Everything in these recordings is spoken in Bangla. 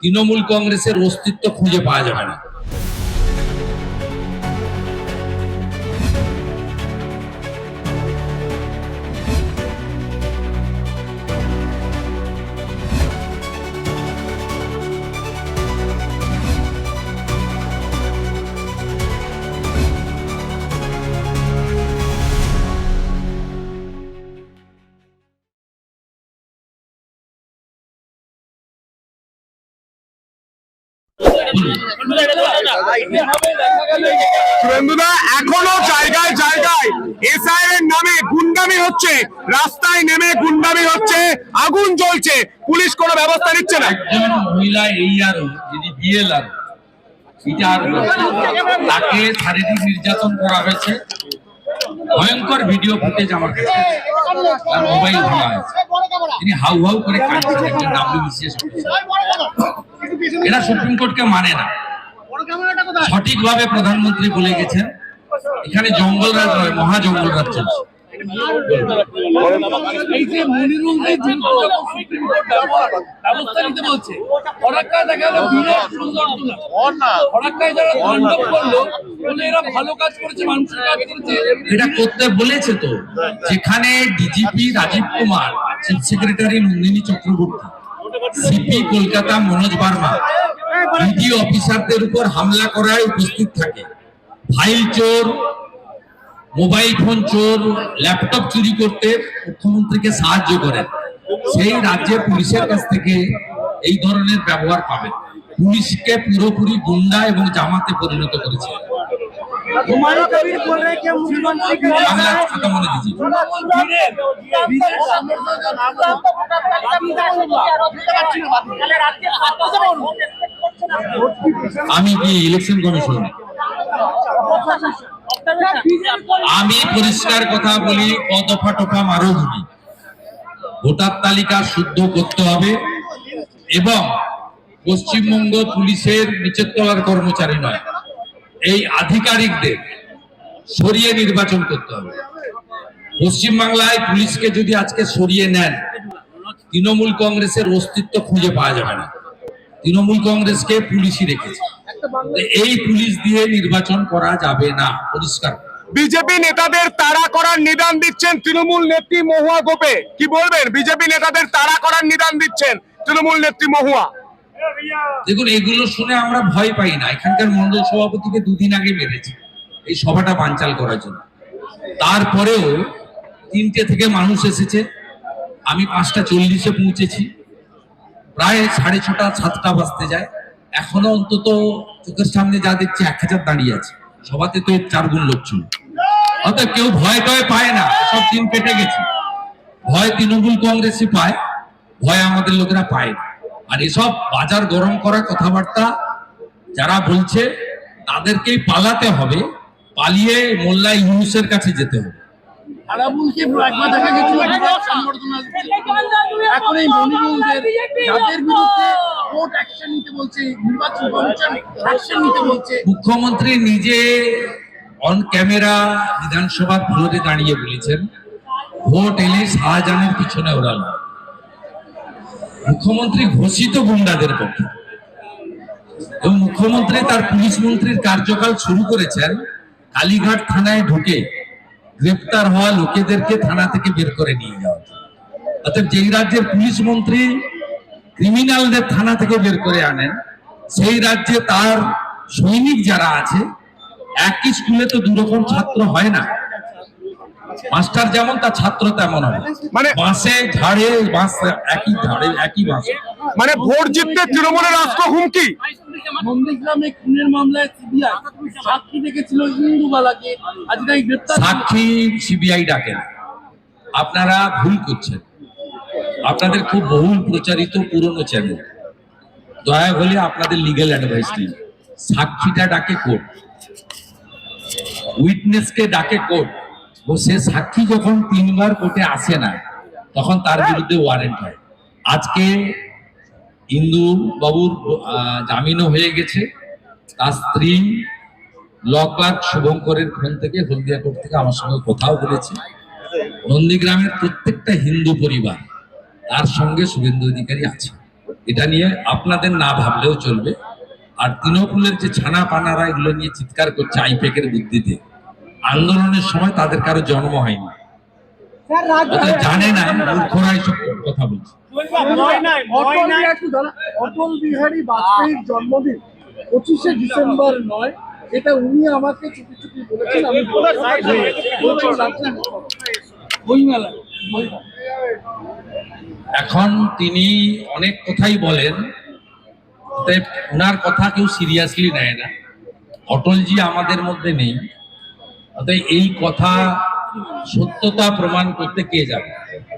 তৃণমূল কংগ্রেসের অস্তিত্ব খুঁজে পাওয়া যাবে না। শুভেন্দুদা, এখনো জায়গায় জায়গায় এসআইআর এর নামে গুন্ডামি হচ্ছে, রাস্তায় নেমে গুন্ডামি হচ্ছে, আগুন জ্বলছে, পুলিশ কোনো ব্যবস্থা নিচ্ছে না। একজন মহিলা এই আরো যিনি বিএলআর তাকে শারীরিক নির্যাতন করা হয়েছে। ভয়ঙ্কর ভিডিও ফুটেজ আমার কাছে, তার মোবাইল ভাঙা হয়েছে। তিনি হাউ হাউ করে কাঁদছেন, একজন WBCS এরা সুপ্রিম কোর্টকে মানে না। সঠিকভাবে প্রধানমন্ত্রী বলে গেছেন এখানে জঙ্গলরাজ নয়, মহা জঙ্গলরাজ চলছে। এই যে মনিরুলকে সুপ্রিম কোর্ট ব্যবস্থা নিতে বলছে, ফরাক্কায় দেখা গেল বিরাট সুন্দর ফরাক্কায় যারা তাণ্ডব করলো বলে এরা ভালো কাজ করেছে, মানুষের কাজ করেছে, এটা করতে বলেছে তো। যেখানে DGP Rajiv Kumar, chief secretary Nandini Chakraborty, CP Kolkata Manoj Verma ED অফিসারদের উপর হামলা করায় উপস্থিত থাকে, ফাইল চোর, মোবাইল ফোন চোর, ল্যাপটপ চুরি করতে মুখ্যমন্ত্রীকে সাহায্য করেন, সেই রাজ্যের পুলিশের কাছ থেকে এই ধরনের ব্যবহার পাবেন। পুলিশকে পুরোপুরি গুন্ডা এবং জামাতে পরিণত করেছে। আমি কি ইলেকশন কমিশন, আমি পরিষ্কার কথা বলি, দফা টফা মারো ধুনি, ভোটার তালিকা শুদ্ধ করতে হবে এবং পশ্চিমবঙ্গ পুলিশের নিচের তলার কর্মচারী নয়, এই আধিকারিকদের সরিয়ে নির্বাচন করতে হবে। পশ্চিমবাংলায় পুলিশকে যদি আজকে সরিয়ে নেন, তৃণমূল কংগ্রেসের অস্তিত্ব খুঁজে পাওয়া যাবে না। তৃণমূল কংগ্রেসকে পুলিশই রেখেছে, এই পুলিশ দিয়ে নির্বাচন করা যাবে না, পরিষ্কার। বিজেপি নেতাদের তাড়া করার নিদান দিচ্ছেন তৃণমূল নেত্রী মহুয়া গোপে, কি বলবেন? বিজেপি নেতাদের তাড়া করার নিদান দিচ্ছেন তৃণমূল নেত্রী মহুয়া। দেখুন, এগুলো শুনে আমরা ভয় পাই না। এখানকার মন্ডল সভাপতিকে দুদিন আগে মেরেছে এই সভাটা বানচাল করার জন্য। তারপরেও 3টে থেকে মানুষ এসেছে, আমি 5:40-এ পৌঁছেছি, প্রায় 6:30 7টা বাজতে যায়, এখনো অন্তত চোখের সামনে যা দেখছি 1000 দাঁড়িয়ে আছে। সভাতে তো 4 গুণ লোক ছিল, অর্থাৎ কেউ ভয় টয় পায় না, সব দিন কেটে গেছে। ভয় তৃণমূল কংগ্রেসই পায়, ভয় আমাদের লোকেরা পায় না। আর এসব বাজার গরম করা কথাবার্তা যারা বলছে তাদেরকেই পালাতে হবে, পালিয়ে মোল্লা ইউনূসের কাছে যেতে হবে। আরাবুলকে একবার দেখা গেছিল সংবর্ধনা দিচ্ছে, এখন এই মনিরুলদের যাদের বিরুদ্ধে কোর্ট অ্যাকশন নিতে বলছে, নির্বাচন কমিশন অ্যাকশন নিতে বলছে, মুখ্যমন্ত্রী নিজে অন ক্যামেরা বিধানসভার ফ্লোরে দাঁড়িয়ে বলেছেন ভোট এলে শাহজাহানের পিছনে ওরা নয়। মুখ্যমন্ত্রী ঘোষিত গুন্ডাদের পক্ষে এবং মুখ্যমন্ত্রী তার পুলিশ মন্ত্রীর কার্যকাল শুরু করেছেন কালীঘাট থানায় ঢুকে গ্রেপ্তার হওয়া লোকেদেরকে থানা থেকে বের করে নিয়ে যাওয়া। অর্থাৎ যেই রাজ্যের পুলিশ মন্ত্রী ক্রিমিনালদের থানা থেকে বের করে আনেন, সেই রাজ্যে তার সৈনিক যারা আছে, একই স্কুলে তো দুরকম ছাত্র হয় না, মাস্টার যেমন তার ছাত্র তেমন হয়। মানে বাসে ঝাড়ে বাস, একই ঝাড়ে একই বাসে, মানে ভোট জিততে তৃণমূলের রাষ্ট্র হুমকি। নন্দীগ্রামে খুনের মামলায় সিবিআই সাক্ষী ডেকেছিল ইন্দুবালাকে, আজকে গ্রেপ্তার। সাক্ষী সিবিআই ডাকেন, আপনারা ভুল করছেন। আপনাদের খুব বহুল প্রচারিত পুরনো চ্যানেল, দয়া হলে আপনাদের লিগ্যাল অ্যাডভাইস নিন। সাক্ষীটা ডাকে কোর্ট, উইটনেসকে ডাকে কোর্ট, ও সে সাক্ষী যখন 3বার কোর্টে আসে না, তখন তার বিরুদ্ধে ওয়ারেন্ট হয়। আজকে ইন্দু বাবুর জামিনও হয়ে গেছে, তার স্ত্রী ল ক্লার্ক শুভঙ্করের ফোন থেকে, হলদিয়া কোর্ট থেকে আমার সঙ্গে কথাও বলেছে। নন্দীগ্রামের প্রত্যেকটা হিন্দু পরিবার তার সঙ্গে শুভেন্দু অধিকারী আছে। এটা নিয়ে আপনাদের না ভাবলেও চলবে। আর তৃণমূলের যে ছানা পানারা এগুলো নিয়ে চিৎকার করছে আইপ্যাকের বুদ্ধিতে, আন্দোলনের সময় তাদের কারো জন্ম হয়নি, ওরা জানে না, মূর্খরা এসব কথা বলছে। অটল বিহারী বাজপেয়ীর জন্মদিন 25শে ডিসেম্বর নয়, এটা উনি আমাকে চুপি চুপি বলেছেন। আমি বইমেলা এখন তিনি অনেক কথাই বলেন, তাই ওনার কথা কেউ সিরিয়াসলি নেয় না। অটলজি আমাদের মধ্যে নেই, তাই এই কথা সত্যতা প্রমাণ করতে কে যাবে?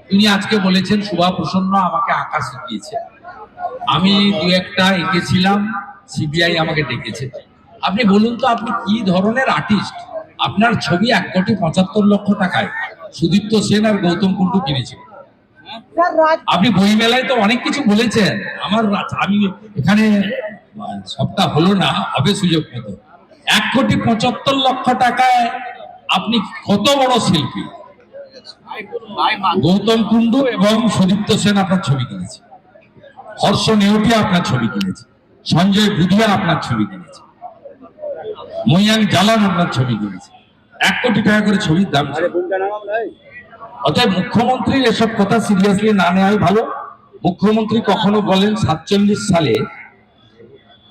তিনি আজকে বলেছেন শুভা প্রসন্ন আমাকে আঁকা শিখিয়েছে, আমি দু একটা এঁকেছিলাম, সিবিআই আমাকে ডেকেছে। আপনি বলুন তো, আপনি কি ধরনের আর্টিস্ট? আপনার ছবি 1,75,00,000 টাকায় সুদীপ্ত সেন আর গৌতম কুন্ডু কিনেছিল। আপনি বইমেলায় তো অনেক কিছু বলেছেন, আমি এখানে সবটা হলো না, হবে সুযোগ মতো। 1,75,00,000 টাকায় আপনি কত বড় শিল্পী? গৌতম কুন্ডু এবং সুদীপ্ত সেন আপনার ছবি কিনেছে, হর্ষ নেওটিয়া আপনার ছবি কিনেছে, সঞ্জয় বুধিয়া আপনার ছবি কিনেছে, মৈয়াং জালান আপনার ছবি কিনেছে। 1 কোটি টাকা করে ছবির দাম। অতএব মুখ্যমন্ত্রীর এসব কথা সিরিয়াসলি না নেওয়াই ভালো। মুখ্যমন্ত্রী কখনো বলেন 47 সালে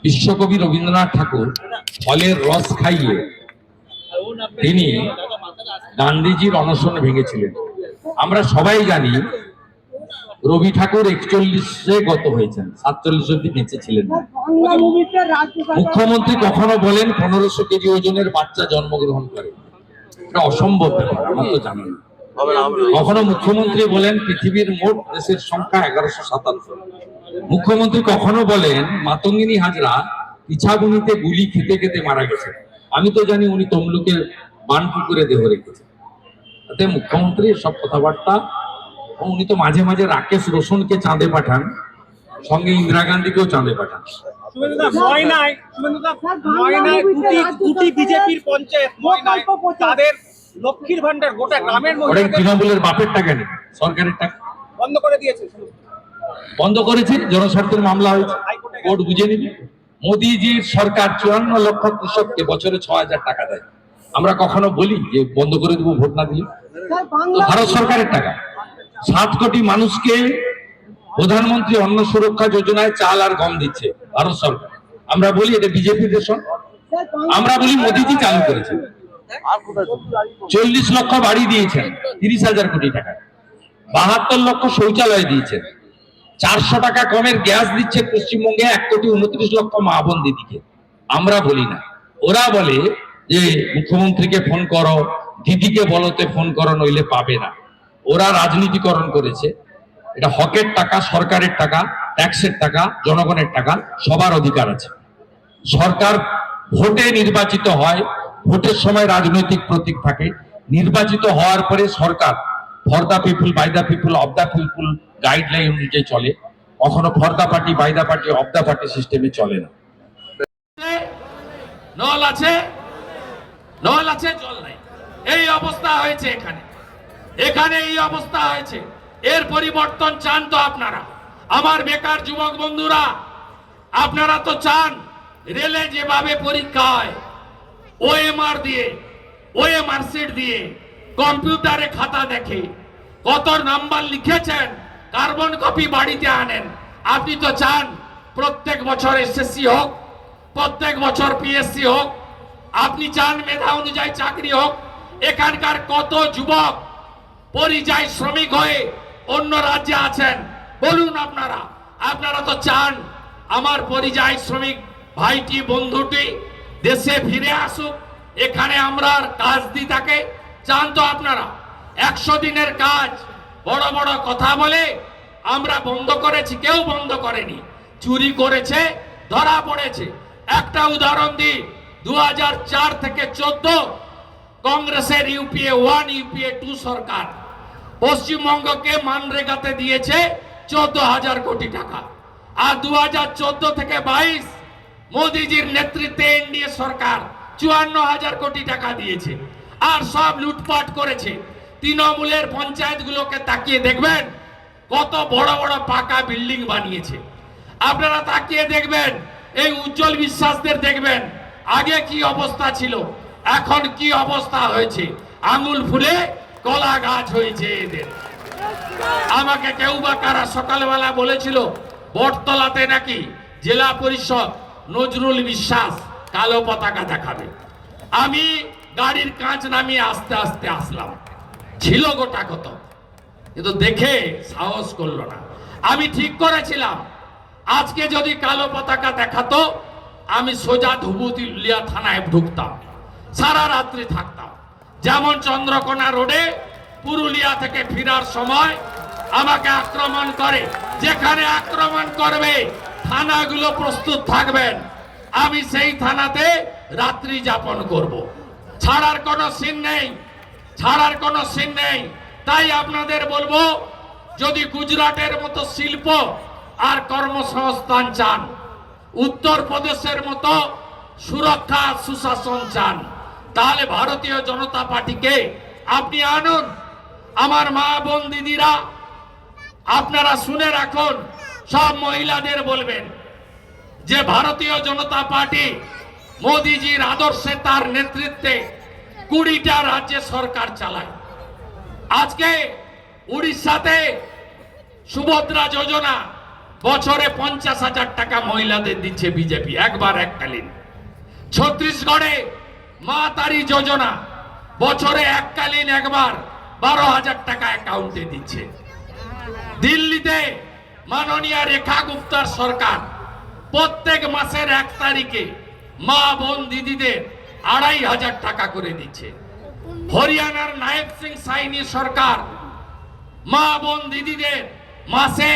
বিশ্বকবি রবীন্দ্রনাথ ঠাকুর ফলের রস খাইয়ে তিনি গান্ধীজির অনশন ভেঙেছিলেন। আমরা সবাই জানি রবি ঠাকুর 41-এ গত হয়েছেন, 47 অব্দি বেঁচে ছিলেন। মুখ্যমন্ত্রী কখনো বলেন 1500 কেজি ওজনের বাচ্চা জন্মগ্রহণ করে, এটা অসম্ভব ব্যাপার, আমরা তো জানি না। কখনো মুখ্যমন্ত্রী বলেন পৃথিবীর মোট দেশের সংখ্যা 1177। মুখ্যমন্ত্রী কখনো বলেন মাতঙ্গিনী হাজরা পিছাগুনিতে গুলি খেতে খেতে মারা গেছে, আমি তো জানি উনি তমলুকের বানপুকুরে দেহ রেখেছেন। তাতে মুখ্যমন্ত্রী সব কথাবার্তা, উনি তো মাঝে মাঝে রাকেশ রোশনকে চাঁদে পাঠান, সঙ্গে ইন্দিরা গান্ধীকেও চাঁদে পাঠান। দুটি বিজেপির পঞ্চায়েত ময়নায় তাদের লক্ষ্মীর ভান্ডার গোটা গ্রামের ওটা তৃণমূলের বাপের টাকা নেই, সরকারের টাকা বন্ধ করে দিয়েছে। বন্ধ করেছে, জনস্বার্থের মামলা হয়েছে, কোর্ট বুঝে নিবি। মোদিজির সরকার 54 লক্ষ কৃষককে বছরে 6,000 টাকা দেয়। আমরা কখনো বলি যে বন্ধ করে দেবো ভোট না দিলে? তো ভারত সরকারের টাকা। 7 কোটি মানুষকে প্রধানমন্ত্রী অন্ন সুরক্ষা যোজনায় চাল আর গম দিচ্ছে ভারত সরকার। আমরা বলি এটা বিজেপির রেশন? আমরা বলি মোদিজি চালু করেছেন। 40 লক্ষ বাড়ি দিয়েছেন 30,000 কোটি টাকা, 72 লক্ষ শৌচালয় দিয়েছেন, 400 টাকা কমের গ্যাস দিচ্ছে পশ্চিমবঙ্গে 1,29,00,000 মা বোন দিদিকে। আমরা বলি না, ওরা বলে যে মুখ্যমন্ত্রীকে ফোন করো, দিদিকে বলতে ফোন করো, নইলে পাবে না। ওরা রাজনীতিকরণ করেছে, এটা হকের টাকা, সরকারের টাকা, ট্যাক্সের টাকা, জনগণের টাকা, সবার অধিকার আছে। সরকার ভোটে নির্বাচিত হয়, ভোটের সময় রাজনৈতিক প্রতীক থাকে, নির্বাচিত হওয়ার পরে সরকার for the people, by the people, of the people guideline অনুযায়ী চলে। কখনো for the party, by the party, of the party সিস্টেমে চলে না। নল আছে, নল আছে, জল নাই, এই অবস্থা হয়েছে এখানে। এখানে এই অবস্থা হয়েছে, এর পরিবর্তন চান তো আপনারা? আমার বেকার যুবক বন্ধুরা, আপনারা তো চান রেলে যেভাবে পরীক্ষা হয় ওএমআর দিয়ে, ওএমআর সিট দিয়ে, কম্পিউটারে খাতা দেখে কত নাম্বার লিখেছেন কার্বন কপি বাড়িতে আনেন। আপনি তো চান প্রত্যেক বছর এসএসসি হোক, প্রত্যেক বছর পিএসসি হোক, আপনি চান মেধা অনুযায়ী চাকরি হোক। এখানকার কত যুবক পরিযায়ী শ্রমিক হয়ে অন্য রাজ্যে আছেন, বলুন আপনারা। আপনারা তো চান আমার পরিযায়ী শ্রমিক ভাইটি, বন্ধুটি দেশে ফিরে আসুক, এখানে আমরা কাজ দিই তাকে। চান তো আপনারা? 100 দিনের কাজ বড় বড় কথা বলে আমরা বন্ধ করেছি, কেউ বন্ধ করেনি। চুরি করেছে, ধরা পড়েছে। একটা উদাহরণ দিই, 2004 থেকে 14 কংগ্রেসের ইউপিএ 1, ইউপিএ 2 সরকার পশ্চিমবঙ্গকে মানরেগাতে দিয়েছে 14,000 কোটি টাকা। আর 2014 থেকে 22 মোদিজির নেতৃত্বে এনডিএ সরকার 54,000 কোটি টাকা দিয়েছে। আর সব লুটপাট করেছে। তৃণমূলের পঞ্চায়েতগুলোকে তাকিয়ে দেখবেন কত বড় বড় পাকা বিল্ডিং বানিয়েছে। আপনারা তাকিয়ে দেখবেন, এই উজ্জ্বল বিশ্বাসদের দেখবেন আগে কি অবস্থা ছিল, এখন কি অবস্থা হয়েছে। আঙুল ফুলে কলা গাছ হয়েছে এদের। আমাকে কেউ বা কারা সকালবেলা বলেছিল বটতলাতে নাকি জেলা পরিষদ নজরুল বিশ্বাস কালো পতাকা দেখাবে। আমি গাড়ির কাঁচ নামিয়ে আস্তে আস্তে আসলাম, ছিল গোটা কত, কিন্তু দেখে সাহস করলো না। আমি ঠিক করেছিলাম আজকে যদি কালো পতাকা দেখাতো আমি সোজা ধুবুলিয়া থানায় ঢুকতাম, সারা রাত্রি থাকতাম। যেমন চন্দ্রকোনা রোডে পুরুলিয়া থেকে ফেরার সময় আমাকে আক্রমণ করে, যেখানে আক্রমণ করবে থানাগুলো প্রস্তুত থাকবেন, আমি সেই থানাতে রাত্রি যাপন করব। ছাড়ার কোনো সিন নেই, ছাড়ার কোনো সিন নেই। তাই আপনাদের বলবো, যদি গুজরাটের মতো শিল্প আর কর্মসংস্থান চান, উত্তরপ্রদেশের মতো সুরক্ষা সুশাসন চান, তাহলে ভারতীয় জনতা পার্টিকে আপনি আনুন। আমার মা বোন দিদিরা, আপনারা শুনে রাখুন, সব মহিলাদের বলবেন যে ভারতীয় জনতা পার্টি মোদিজির আদর্শে, তার নেতৃত্বে 20টা রাজ্যে সরকার চালায়। আজকে উড়িষ্যাতে সুভদ্রা যোজনা বছরে 50,000 টাকা মহিলাদের দিচ্ছে বিজেপি, একবার এককালীন। ছত্তিশগড়ে মা তারি যোজনা বছরে এককালীন একবার 12,000 টাকা অ্যাকাউন্টে দিচ্ছে। দিল্লিতে মাননীয় রেখা গুপ্তার সরকার প্রত্যেক মাসের 1 তারিখে মা বোন দিদিদের 2,500 টাকা করে দিচ্ছে। হরিয়ানার নায়েব সিং সাইনি সরকার মা বোন দিদিদের মাসে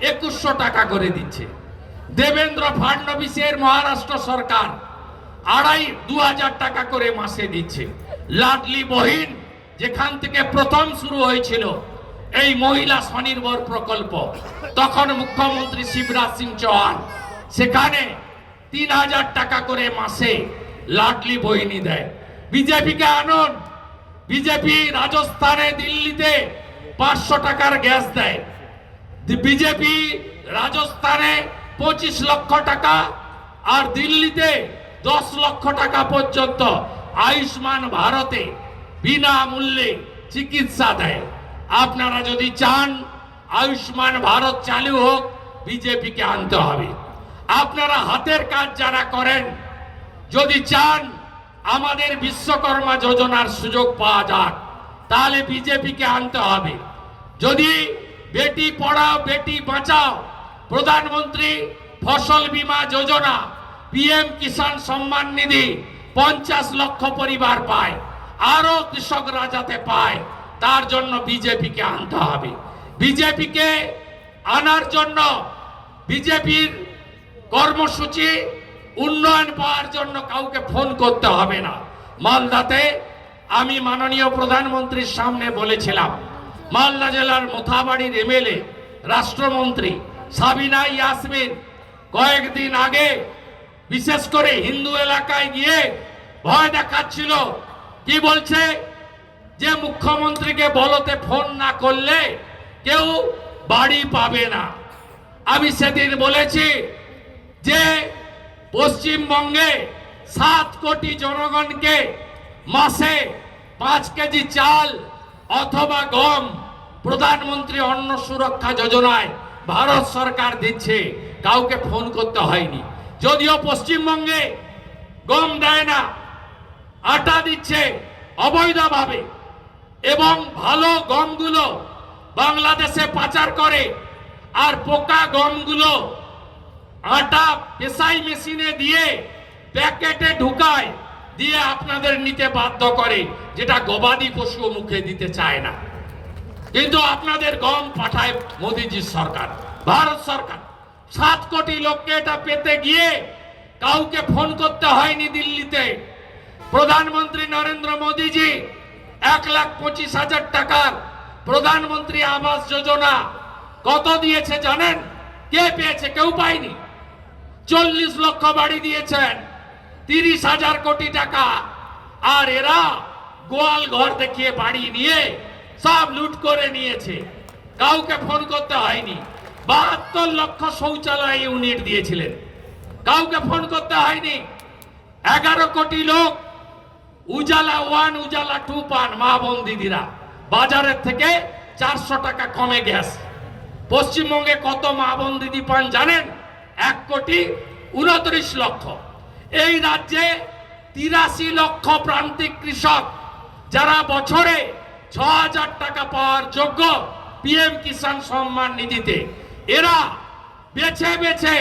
2100 টাকা করে দিচ্ছে। দেবেন্দ্র ফাডনবিসের মহারাষ্ট্র সরকার 2,500 টাকা করে মাসে দিচ্ছে। লাডলি বহিন, যেখান থেকে প্রথম শুরু হয়েছিল এই মহিলা স্বনির্ভর প্রকল্প, তখন মুখ্যমন্ত্রী শিবরাজ সিং চৌহান সেখানে 3,000 টাকা করে মাসে লাডলি বহিনী দেয়। বিজেপিকে আনুন। বিজেপি রাজস্থানে, দিল্লিতে 500 টাকার গ্যাস দেয়। বিজেপি রাজস্থানে 25 লক্ষ টাকা আর দিল্লিতে 10 লক্ষ টাকা পর্যন্ত আয়ুষ্মান ভারতে বিনামূল্যে চিকিৎসা দেয়। আপনারা যদি চান আয়ুষ্মান ভারত চালু হোক, বিজেপিকে আনতে হবে। আপনারা হাতের কাজ যারা করেন, যদি চান আমাদের বিশ্বকর্মা যোজনার সুযোগ পাওয়া যাক, তাহলে বিজেপিকে আনতে হবে। যদি বেটি পড়াও বেটি বাঁচাও, প্রধানমন্ত্রী ফসল বীমা যোজনা, পিএম কিষাণ সম্মান নিধি 50 লক্ষ পরিবার পায়, আরো কৃষকরা যাতে পায়, তার জন্য বিজেপিকে আনতে হবে। বিজেপিকে আনার জন্য বিজেপির কর্মসূচি উন্নয়ন পাওয়ার জন্য কাউকে ফোন করতে হবে না। মালদাতে আমি মাননীয় প্রধানমন্ত্রীর সামনে বলেছিলাম, মালদা জেলার মোথাবাড়ির এমএলএ রাষ্ট্রমন্ত্রী সাবিনা ইয়াসমিন কয়েকদিন আগে বিশেষ করে হিন্দু এলাকায় গিয়ে ভয় দেখাচ্ছিল। কি বলছে? যে মুখ্যমন্ত্রীকে বলতে ফোন না করলে কেউ বাড়ি পাবে না। আমি সেদিন বলেছি যে পশ্চিমবঙ্গে 7 কোটি জনগণকে মাসে 5 কেজি চাল অথবা গম প্রধানমন্ত্রী অন্ন সুরক্ষা যোজনায় ভারত সরকার দিচ্ছে, কাউকে ফোন করতে হয়নি। যদিও পশ্চিমবঙ্গে গম দেয় না, আটা দিচ্ছে অবৈধভাবে, এবং ভালো গমগুলো বাংলাদেশে পাচার করে, আর পোকা গমগুলো আটা পেশাই মেশিনে দিয়ে প্যাকেটে ঢুকায়, দিয়ে আপনাদের নিতে বাধ্য করে, যেটা গবাদি পশু মুখে দিতে চায় না। কিন্তু আপনাদের গম পাঠায় মোদিজির সরকার, ভারত সরকার। 7 কোটি লোককে এটা পেতে গিয়ে কাউকে ফোন করতে হয়নি দিল্লিতে। প্রধানমন্ত্রী নরেন্দ্র মোদিজি 1,25,000 টাকার প্রধানমন্ত্রী আবাস যোজনা কত দিয়েছে জানেন? কে পেয়েছে? কেউ পায়নি। 40 লক্ষ বাড়ি দিয়েছেন, 30,000 কোটি টাকা। আর এরা গোয়াল ঘর দেখিয়ে বাড়ি নিয়ে সব লুট করে নিয়েছে, কাউকে ফোন করতে হয়নি। 72 লক্ষ শৌচালয় ইউনিট দিয়েছিলেন, কাউকে ফোন করতে হয়নি। 11 কোটি লোক উজালা 1 উজালা 2 পান, মা বোন দিদিরা। বাজারের থেকে 400 টাকা কমে গ্যাস। পশ্চিমবঙ্গে কত মা বোন দিদি পান জানেন? 1 কোটি 29 লক্ষ। এই রাজ্যে 83 লক্ষ প্রান্তিক কৃষক যারা বছরে 6000 টাকা পাওয়ার যোগ্য পিএম কিষাণ সম্মান নিধিতে। এরা বেছে বেছে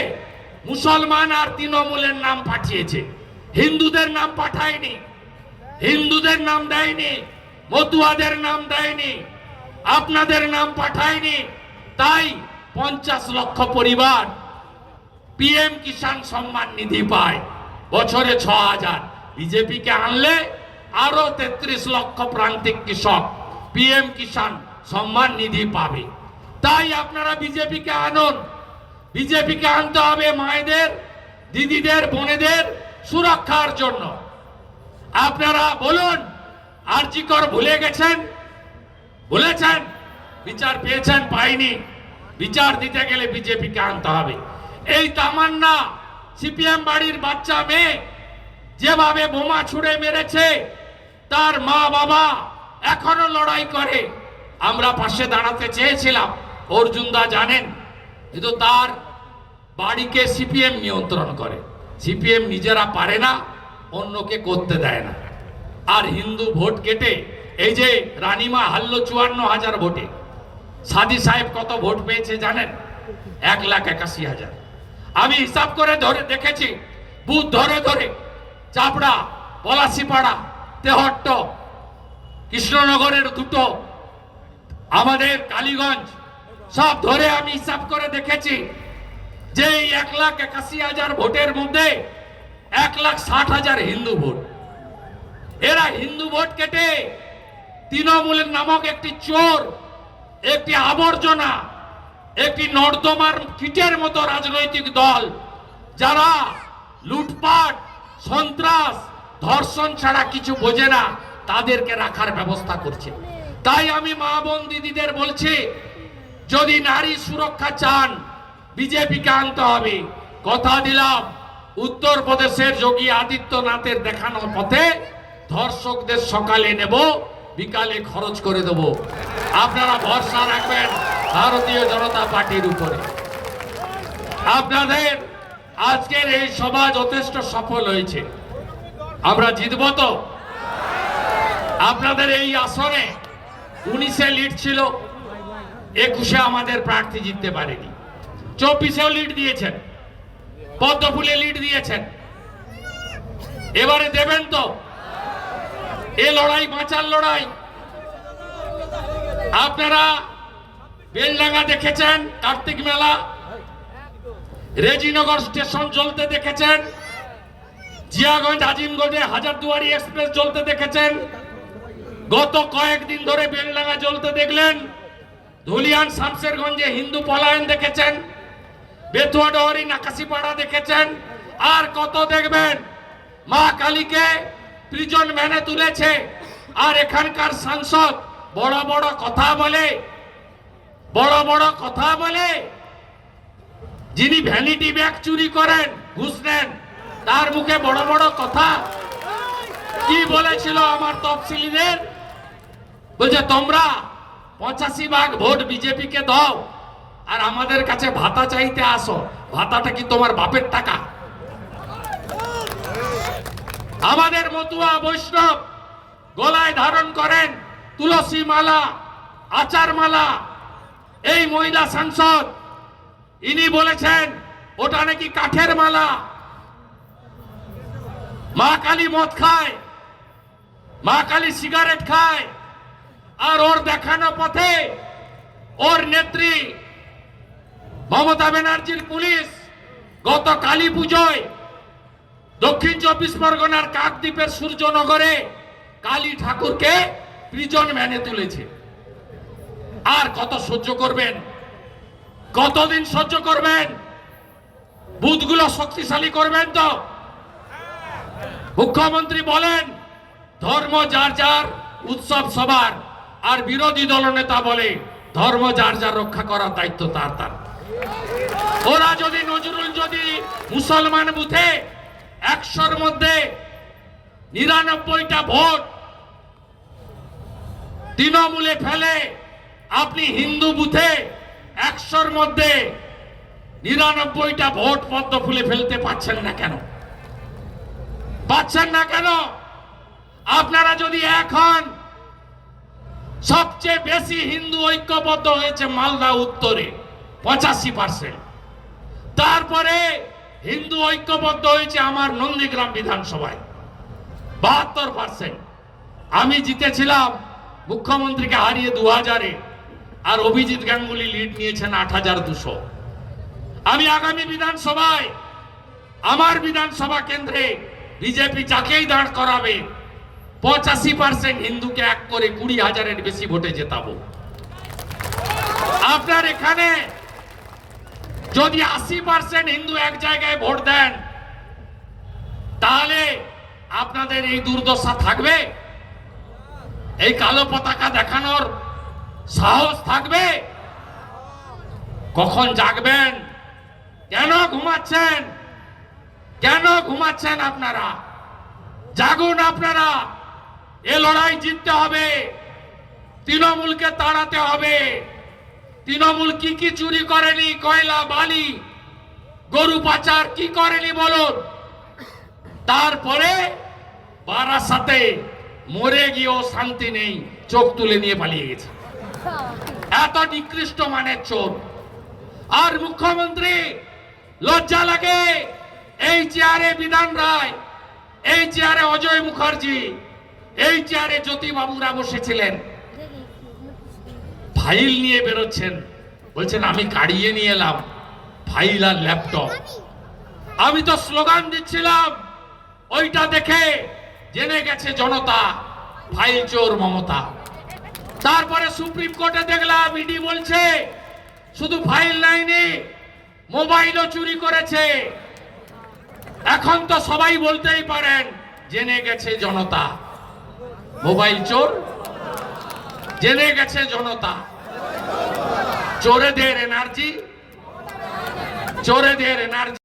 মুসলমান আর তৃণমূলের নাম পাঠিয়েছে, হিন্দুদের নাম পাঠায়নি, হিন্দুদের নাম দেয়নি, মতুয়াদের নাম দেয়নি, আপনাদের নাম পাঠায়নি। তাই 50 লক্ষ পরিবার পিএম কিষাণ সম্মান নিধি পায়, বছরে 6000। বিজেপিকে আনলে আরো 33 লক্ষ প্রান্তিক কৃষক পিএম কিষাণ সম্মান নিধি পাবে। তাই আপনারা বিজেপিকে আনুন। বিজেপিকে আনতে হবে মায়েদের, দিদিদের, বোনেদের সুরক্ষার জন্য। আপনারা বলুন, আরজি কর ভুলে গেছেন? বলেছেন বিচার পেয়েছেন? পাইনি। বিচার দিতে গেলে বিজেপিকে আনতে হবে। এই তামান্না সিপিএম বাড়ির বাচ্চা মেয়ে যেভাবে বোমা ছুড়ে মেরেছে, তার মা বাবা এখনো লড়াই করে। আমরা পাশে দাঁড়াতে চেয়েছিলাম, অর্জুন দা জানেন, কিন্তু তার বাড়িকে সিপিএম নিয়ন্ত্রণ করে। সিপিএম নিজেরা পারে না, অন্যকে করতে দেয় না। আর হিন্দু ভোট কেটে এই যে রানীমা হারলো 54,000 ভোটে, সাদি সাহেব কত ভোট পেয়েছে জানেন? 1,81,000। আমি হিসাব করে ধরে দেখেছি, বুথ ধরে ধরে চাপড়া, পলাশিপাড়া, তেহট্ট, কৃষ্ণনগরের 2টো, আমাদের কালীগঞ্জ, সব ধরে আমি হিসাব করে দেখেছি যে 1,81,000 ভোটের মধ্যে 1,60,000 হিন্দু ভোট। এরা হিন্দু ভোট কেটে তৃণমূলের নামক একটি চোর, একটি আবর্জনা, একটি নর্দমার কীটের মতো রাজনৈতিক দল, যারা লুটপাট, সন্ত্রাস, ধর্ষণ ছাড়া কিছু বোঝে না, তাদেরকে রাখার ব্যবস্থা করছে। তাই আমি মা বোন দিদিদের বলছি, যদি নারী সুরক্ষা চান, বিজেপিকে আনতে হবে। কথা দিলাম, উত্তরপ্রদেশের যোগী আদিত্যনাথের দেখানো পথে ধর্ষকদের সকালে নেব, বিকালে খরচ করে দেব। আপনারা ভরসা রাখবেন ভারতীয় জনতা পার্টির উপরে। আপনাদের আজকের এই সভা যথেষ্ট সফল হয়েছে। আমরা জিতব তো? আপনাদের এই আসনে 19-এ লিড ছিল, 21-এ আমাদের প্রার্থী জিততে পারেনি, 24-এও লিড দিয়েছেন, পদ্মফুলে লিড দিয়েছেন। এবারে দেবেন তো? এ লড়াই বাঁচার লড়াই। আপনারা বেলডাঙ্গা দেখেছেন, কার্তিক মেলা, রেজিনগর স্টেশন জ্বলতে দেখেছেন, জিয়াগঞ্জ আজিমগঞ্জে হাজারদুয়ারি এক্সপ্রেস জ্বলতে দেখেছেন, গত কয়েকদিন ধরে বেলডাঙ্গা জ্বলতে দেখলেন, ধুলিয়ান শামশেরগঞ্জে হিন্দু পলায়ন দেখেছেন, বেতুয়াডহরি নাকাশিপাড়া দেখেছেন, আর কত দেখবেন। মা কালীকে প্রিজন ভ্যানে তুলেছে, আর এখানকার সাংসদ বড় বড় কথা বলে, বড় বড় কথা বলে। যিনি ভ্যানিটি ব্যাগ চুরি করেন, ঘুষ নেন, তার মুখে বড় বড় কথা। কি বলেছিল আমার তফসিলিদের? বলছে তোমরা 85 ভাগ ভোট বিজেপিকে দাও আর আমাদের কাছে ভাতা চাইতে আসো। ভাতাটা কি তোমার বাপের টাকা? আমাদের মতুয়া বৈষ্ণব গলায় ধারণ করেন তুলসী মালা, আচার মালা। এই মহিলা সাংসদ ইনি বলেছেন ওটা নাকি কাঠের মালা। মা কালী মদ খায়, মা কালী সিগারেট খায়, আর ওর দেখানো পথে ওর নেত্রী মমতা ব্যানার্জির পুলিশ গত কালী পুজোয় দক্ষিণ 24 পরগনার কাকদ্বীপের সূর্যনগরে কালী ঠাকুরকে প্রিজন ভ্যানে তুলেছে। আর কত সহ্য করবেন? কতদিন সহ্য করবেন? বুথগুলো শক্তিশালী করবেন তো? মুখ্যমন্ত্রী বলেন ধর্ম যার যার, উৎসব সবার, আর বিরোধী দলনেতা বলে ধর্ম যার যার, রক্ষা করার দায়িত্ব তার তার। ওরা যদি নজরুল যদি মুসলমান বুথে 100-র মধ্যে 99টা ভোট তৃণমূলে ফেলে, আপনি হিন্দু বুথে 100-র মধ্যে 99টা ভোট পদ্ম ফুলে ফেলতে পারছেন না কেন? পাচ্ছেন না কেন? আপনারা যদি এখন, সবচেয়ে বেশি হিন্দু ঐক্যবদ্ধ হয়েছে মালদা উত্তরে 85%, তারপরে হিন্দু ঐক্যবদ্ধ হয়েছে আমার নন্দীগ্রাম বিধানসভায় 72%। আমি জিতেছিলাম মুখ্যমন্ত্রীকে হারিয়ে 2000-এ, আর অভিজিৎ গাঙ্গুলি লিড নিয়েছেন 8200। আমি আগামী বিধানসভায়, আমার বিধানসভা কেন্দ্রে বিজেপি যাকেই দাঁড় করাবে 85% হিন্দুকে এক করে 20,000-এর বেশি ভোটে জেতাবো। আপনার এখানে যদি 80% হিন্দু এক জায়গায় ভোট দেন, তাহলে আপনাদের এই দুর্দশা থাকবে? এই কালো পতাকা দেখানোর সাহস থাকবে? কখন জাগবেন? কেন ঘুমাচ্ছেন? কেন ঘুমাচ্ছেন আপনারা? জাগুন আপনারা। এ লড়াই জিততে হবে, তৃণমূলকে তাড়াতে হবে। তৃণমূল কি কি চুরি করেনি? কয়লা, বালি, গরু পাচার কি করেনি বলুন? তারপরে বারাসাতে মরে গিয়েও শান্তি নেই, চোখ তুলে নিয়ে পালিয়ে গেছে। এত নিকৃষ্ট মানের চোর। আর মুখ্যমন্ত্রী, লজ্জা লাগে? এই চেয়ারে বিধান রায়, এই চেয়ারে অজয় মুখার্জি, এই চেয়ারে জ্যোতিবাবুরা বসেছিলেন, ফাইল নিয়ে বেরোচ্ছেন, বলছেন আমি কাড়িয়ে নিয়ে এলাম ফাইল আর ল্যাপটপ। আমি তো স্লোগান দিচ্ছিলাম, ওইটা দেখে জেনে গেছে জনতা ফাইল চোর মমতা। তারপরে সুপ্রিম কোর্টে দেখলাম ইডি বলছে শুধু ফাইল লাইনে মোবাইলও চুরি করেছে। এখন তো সবাই বলতেই পারেন জেনে গেছে জনতা মোবাইল চোর, জেনে গেছে জনতা। চোরেদের এনার্জি, চোরেদের এনার্জি।